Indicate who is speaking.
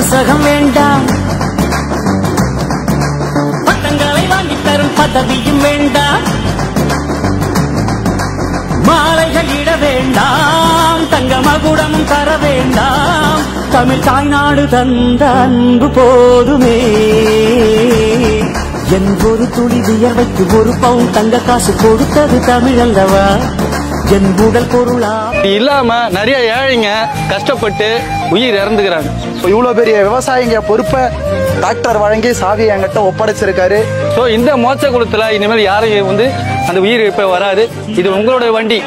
Speaker 1: சொத்து சகம் வேண்டாம், பட்டங்களை வாங்கி தரும் பதவியும் வேண்டாம், மாலைகள் இட வேண்டாம், தங்க மகுடமும் தர வேண்டாம், தமிழ் தாய்நாடு தந்த அன்பு போதுமே. என் ஒரு துளி வியர்வைக்கு ஒரு பவுன் தங்க காசு கொடுத்தது தமிழ் அல்லவா, என் உடல் பொருளா
Speaker 2: இல்லாம நிறைய ஏழைங்க கஷ்டப்பட்டு உயிர் இறந்துக்கிறாங்க.
Speaker 3: இவ்வளவு பெரிய விவசாயிங்க பொறுப்பை டாக்டர் வழங்கி சாவி என்கிட்ட ஒப்படைச்சிருக்காரு.
Speaker 2: ஸோ இந்த மோட்ச குளத்துல இனிமேல் யாரும் அந்த உயிர் இப்ப வராது. இது உங்களுடைய வண்டி.